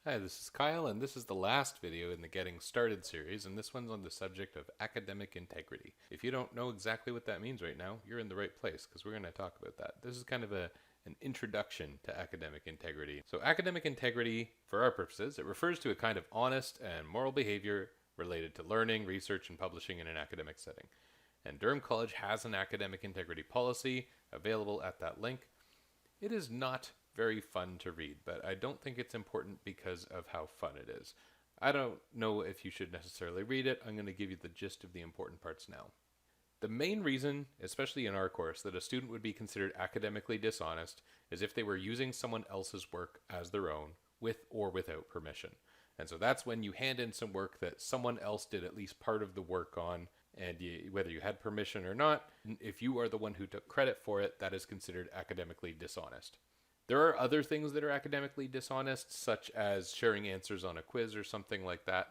Hi, this is Kyle, and this is the last video in the Getting Started series, and this one's on the subject of academic integrity. If you don't know exactly what that means right now, you're in the right place, because we're going to talk about that. This is kind of an introduction to academic integrity. So academic integrity, for our purposes, it refers to a kind of honest and moral behavior related to learning, research, and publishing in an academic setting. And Durham College has an academic integrity policy available at that link. It is not very fun to read, but I don't think it's important because of how fun it is. I don't know if you should necessarily read it. I'm going to give you the gist of the important parts now. The main reason, especially in our course, that a student would be considered academically dishonest is if they were using someone else's work as their own, with or without permission. And so that's when you hand in some work that someone else did at least part of the work on, and whether you had permission or not, if you are the one who took credit for it, that is considered academically dishonest. There are other things that are academically dishonest, such as sharing answers on a quiz or something like that,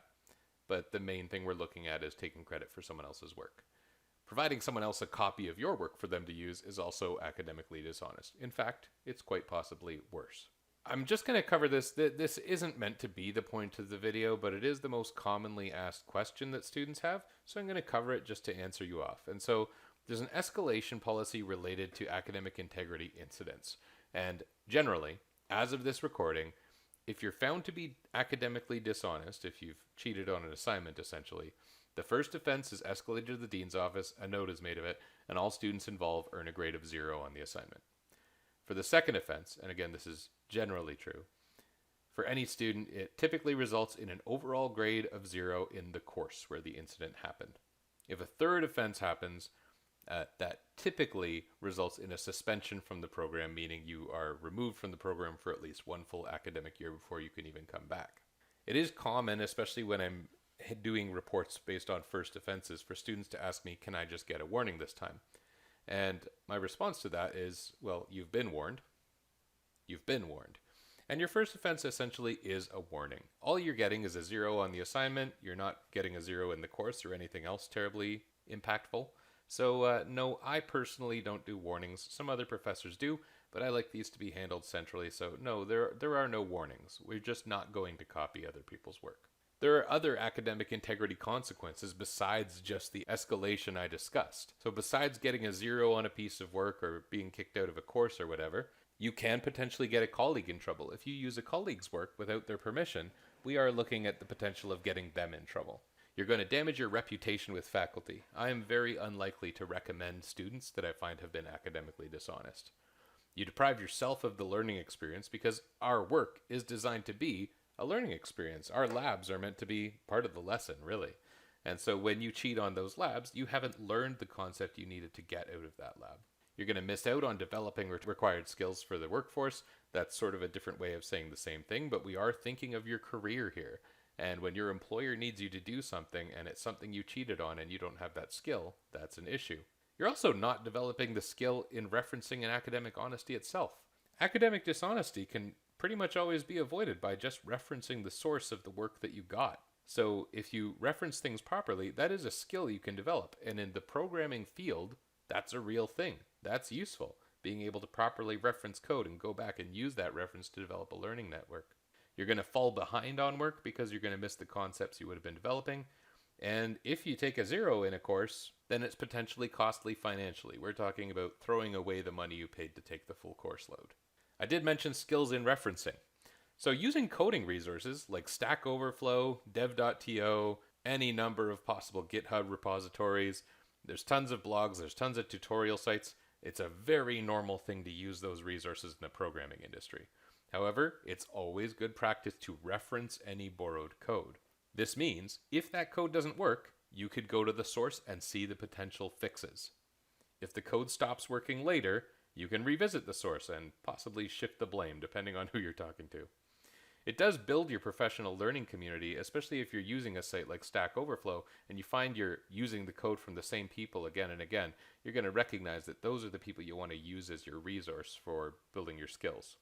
but the main thing we're looking at is taking credit for someone else's work. Providing someone else a copy of your work for them to use is also academically dishonest. In fact, it's quite possibly worse. I'm just going to cover this. This isn't meant to be the point of the video, but it is the most commonly asked question that students have, so I'm going to cover it just to answer you off. And so there's an escalation policy related to academic integrity incidents. And generally, as of this recording, if you're found to be academically dishonest, if you've cheated on an assignment essentially, the first offense is escalated to the dean's office, a note is made of it, and all students involved earn a grade of 0 on the assignment. For the second offense, and again this is generally true, for any student it typically results in an overall grade of 0 in the course where the incident happened. If a third offense happens, that typically results in a suspension from the program, meaning you are removed from the program for at least one full academic year before you can even come back. It is common, especially when I'm doing reports based on first offenses, for students to ask me, can I just get a warning this time? And my response to that is, well, you've been warned. You've been warned. And your first offense essentially is a warning. All you're getting is a 0 on the assignment. You're not getting a 0 in the course or anything else terribly impactful. So no, I personally don't do warnings. Some other professors do, but I like these to be handled centrally. So no, there are no warnings. We're just not going to copy other people's work. There are other academic integrity consequences besides just the escalation I discussed. So besides getting a 0 on a piece of work or being kicked out of a course or whatever, you can potentially get a colleague in trouble. If you use a colleague's work without their permission, we are looking at the potential of getting them in trouble. You're going to damage your reputation with faculty. I am very unlikely to recommend students that I find have been academically dishonest. You deprive yourself of the learning experience because our work is designed to be a learning experience. Our labs are meant to be part of the lesson, really. And so when you cheat on those labs, you haven't learned the concept you needed to get out of that lab. You're going to miss out on developing required skills for the workforce. That's sort of a different way of saying the same thing, but we are thinking of your career here. And when your employer needs you to do something and it's something you cheated on and you don't have that skill, that's an issue. You're also not developing the skill in referencing an academic honesty itself. Academic dishonesty can pretty much always be avoided by just referencing the source of the work that you got. So if you reference things properly, that is a skill you can develop. And in the programming field, that's a real thing. That's useful. Being able to properly reference code and go back and use that reference to develop a learning network. You're going to fall behind on work because you're going to miss the concepts you would have been developing. And if you take a 0 in a course, then it's potentially costly financially. We're talking about throwing away the money you paid to take the full course load. I did mention skills in referencing. So using coding resources like Stack Overflow, dev.to, any number of possible GitHub repositories, there's tons of blogs, there's tons of tutorial sites. It's a very normal thing to use those resources in the programming industry. However, it's always good practice to reference any borrowed code. This means if that code doesn't work, you could go to the source and see the potential fixes. If the code stops working later, you can revisit the source and possibly shift the blame depending on who you're talking to. It does build your professional learning community, especially if you're using a site like Stack Overflow and you find you're using the code from the same people again and again. You're going to recognize that those are the people you want to use as your resource for building your skills.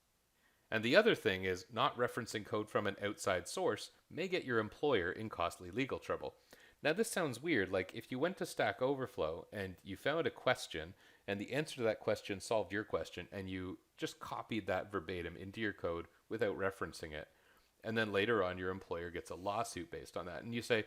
And the other thing is not referencing code from an outside source may get your employer in costly legal trouble. Now this sounds weird, like if you went to Stack Overflow and you found a question and the answer to that question solved your question and you just copied that verbatim into your code without referencing it, And then later on, your employer gets a lawsuit based on that. And you say,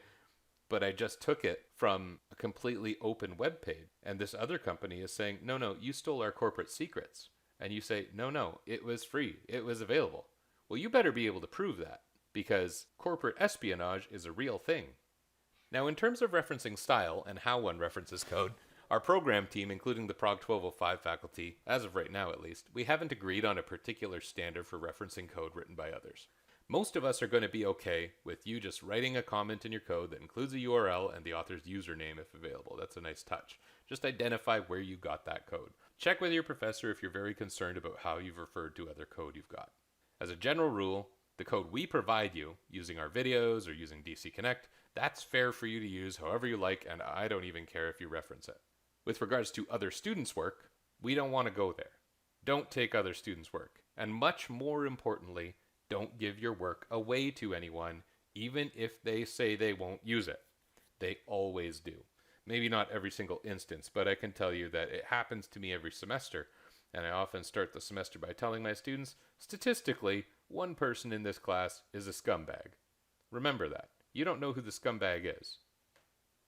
but I just took it from a completely open web page. And this other company is saying, no, no, you stole our corporate secrets. And you say, no, no, it was free. It was available. Well, you better be able to prove that, because corporate espionage is a real thing. Now, in terms of referencing style and how one references code, our program team, including the Prog 1205 faculty, as of right now at least, we haven't agreed on a particular standard for referencing code written by others. Most of us are going to be okay with you just writing a comment in your code that includes a URL and the author's username if available. That's a nice touch. Just identify where you got that code. Check with your professor if you're very concerned about how you've referred to other code you've got. As a general rule, the code we provide you, using our videos or using DC Connect, that's fair for you to use however you like, and I don't even care if you reference it. With regards to other students' work, we don't want to go there. Don't take other students' work. And much more importantly, don't give your work away to anyone, even if they say they won't use it. They always do. Maybe not every single instance, but I can tell you that it happens to me every semester. And I often start the semester by telling my students, statistically, one person in this class is a scumbag. Remember that. You don't know who the scumbag is.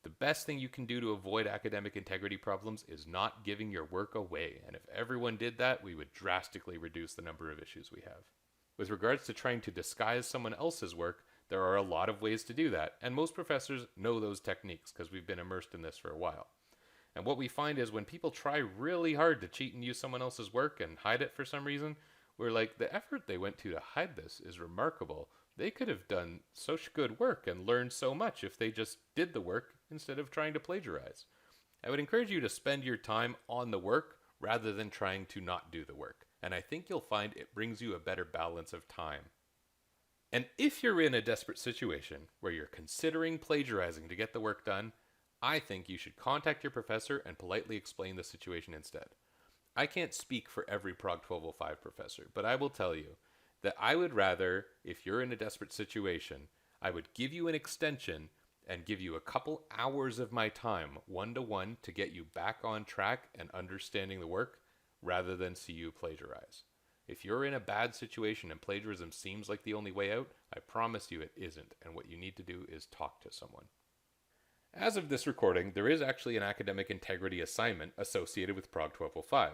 The best thing you can do to avoid academic integrity problems is not giving your work away. And if everyone did that, we would drastically reduce the number of issues we have. With regards to trying to disguise someone else's work, there are a lot of ways to do that, and most professors know those techniques because we've been immersed in this for a while. And what we find is when people try really hard to cheat and use someone else's work and hide it for some reason, we're like, the effort they went to hide this is remarkable. They could have done such good work and learned so much if they just did the work instead of trying to plagiarize. I would encourage you to spend your time on the work rather than trying to not do the work. And I think you'll find it brings you a better balance of time. And if you're in a desperate situation where you're considering plagiarizing to get the work done, I think you should contact your professor and politely explain the situation instead. I can't speak for every Prog 1205 professor, but I will tell you that I would rather, if you're in a desperate situation, I would give you an extension and give you a couple hours of my time, one-to-one, to get you back on track and understanding the work, rather than see you plagiarize. If you're in a bad situation and plagiarism seems like the only way out, I promise you it isn't, and what you need to do is talk to someone. As of this recording, there is actually an academic integrity assignment associated with Prog 1205,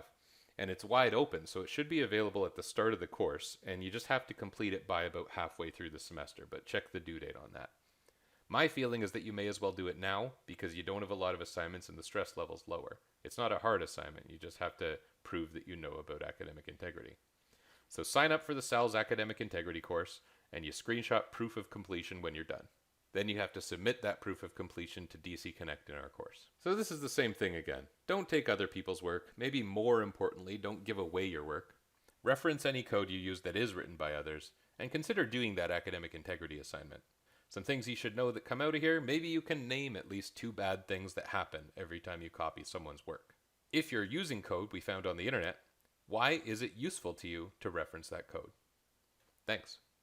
and it's wide open, so it should be available at the start of the course, and you just have to complete it by about halfway through the semester, but check the due date on that. My feeling is that you may as well do it now, because you don't have a lot of assignments and the stress level's lower. It's not a hard assignment, you just have to prove that you know about academic integrity. So sign up for the SALS Academic Integrity course, and you screenshot proof of completion when you're done. Then you have to submit that proof of completion to DC Connect in our course. So this is the same thing again. Don't take other people's work. Maybe more importantly, don't give away your work. Reference any code you use that is written by others, and consider doing that academic integrity assignment. Some things you should know that come out of here, maybe you can name at least 2 bad things that happen every time you copy someone's work. If you're using code we found on the internet, why is it useful to you to reference that code? Thanks.